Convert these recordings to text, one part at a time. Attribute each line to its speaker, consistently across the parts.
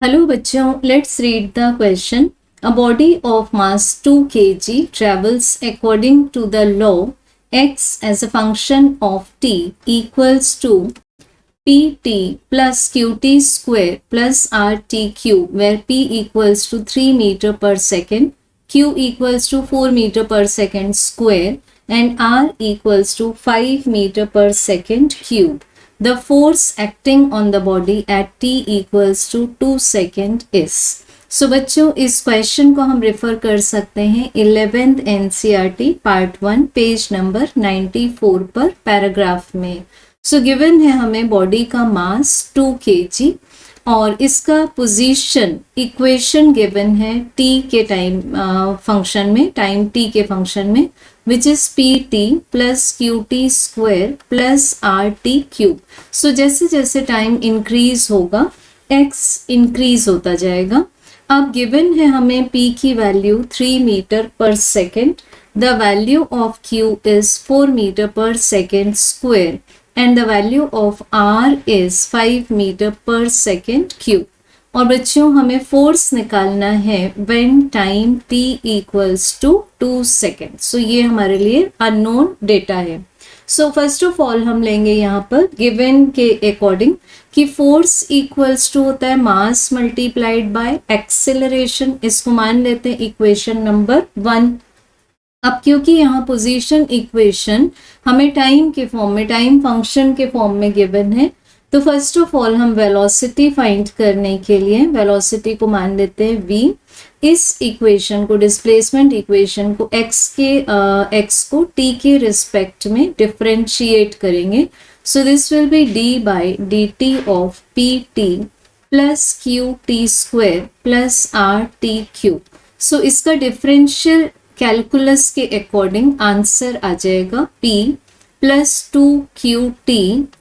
Speaker 1: Hello बच्चों, let's read the question. A body of mass 2 kg travels according to the law x as a function of t equals to pt plus qt square plus rt cube, where p equals to 3 meter per second, q equals to 4 meter per second square, and r equals to 5 meter per second cube. The force acting on the body at t equals to 2 second is. So बच्चों, इस question को हम refer कर सकते हैं 11th NCERT part 1 page number 94 पर paragraph में. So given है हमें बॉडी का मास 2 kg और इसका पोजीशन इक्वेशन गिवन है t के टाइम फंक्शन में, टाइम t के फंक्शन में, which is pt plus qt square plus rt cube. So जैसे जैसे टाइम इंक्रीज होगा x इंक्रीज होता जाएगा. अब गिवन है हमें p की value 3 meter per second, the value of q is 4 meter per second square and the value of r is 5 meter per second cube. और बच्चों हमें फोर्स निकालना है when time t equals to 2 seconds. सो ये हमारे लिए unknown data है. So first of all हम लेंगे यहाँ पर गिवन के अकॉर्डिंग कि फोर्स इक्वल्स टू होता है मास मल्टीप्लाइड बाय एक्सेलरेशन. इसको मान लेते हैं इक्वेशन नंबर 1. अब क्योंकि यहाँ पोजीशन इक्वेशन हमें टाइम के फॉर्म में, टाइम फंक्शन के फॉर्म में गिवन है, तो फर्स्ट ऑफ ऑल हम वेलोसिटी फाइंड करने के लिए वेलोसिटी को मान लेते हैं v. इस इक्वेशन को, डिस्प्लेसमेंट इक्वेशन को x को t के रिस्पेक्ट में डिफरेंशिएट करेंगे. So this will be d by dt of pt plus qt square plus rt cube. So इसका डिफरेंशियल कैलकुलस के अकॉर्डिंग आंसर आ जाएगा p plus 2qt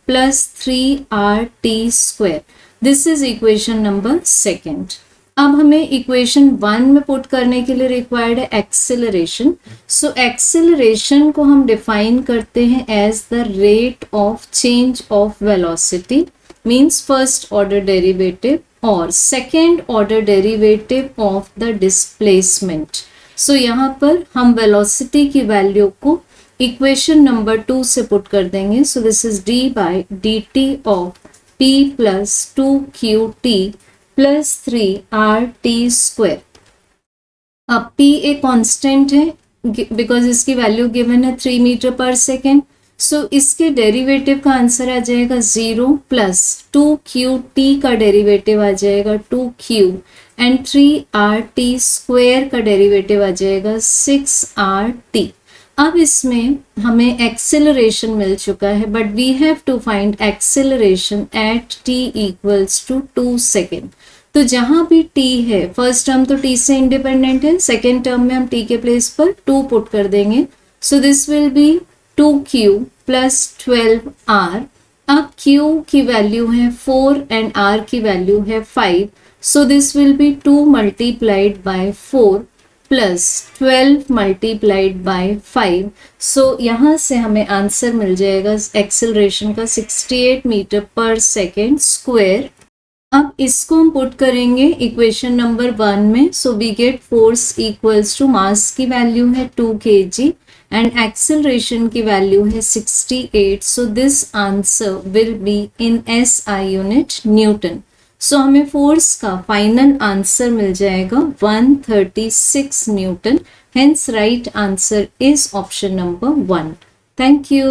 Speaker 1: plus 3rt square. This is equation number 2. अब हमें equation 1 में put करने के लिए रिक्वायर्ड है एक्सेलरेशन. सो एक्सेलरेशन को हम डिफाइन करते हैं as the rate of change of velocity, means first order derivative और second order derivative of the displacement. So यहाँ पर हम वेलोसिटी की वैल्यू को इक्वेशन नंबर 2 से पुट कर देंगे. So this is d by dt of p plus 2qt plus 3rt square. अब p एक कांस्टेंट है बिकॉज इसकी वैल्यू गिवन है 3 मीटर पर सेकेंड. सो इसके डेरिवेटिव का आंसर आ जाएगा 0 प्लस 2qt का डेरिवेटिव आ जाएगा 2q एंड 3rt स्क्वायर का डेरिवेटिव आ जाएगा 6rt. अब इसमें हमें एक्सेलरेशन मिल चुका है, but we have to find acceleration at t equals to 2 second. तो जहां भी t है, फर्स्ट टर्म तो t से इंडिपेंडेंट है, सेकेंड टर्म में हम t के प्लेस पर 2 पुट कर देंगे. सो this will B 2q plus 12r. अब q की वैल्यू है 4 एंड r की वैल्यू है 5. So this will be 2 multiplied by 4 plus 12 multiplied by 5. So यहाँ से हमें आंसर मिल जाएगा एक्सेलरेशन का 68 मीटर पर सेकेंड स्क्वायर. अब इसको हम पुट करेंगे इक्वेशन नंबर 1 में. So we get force equals to mass की वैल्यू है 2 kg एंड एक्सेलरेशन की वैल्यू है 68. So this answer will be in SI unit newton. So हमें फोर्स का फाइनल आंसर मिल जाएगा 136 newton. Hence right answer is option number 1. Thank you.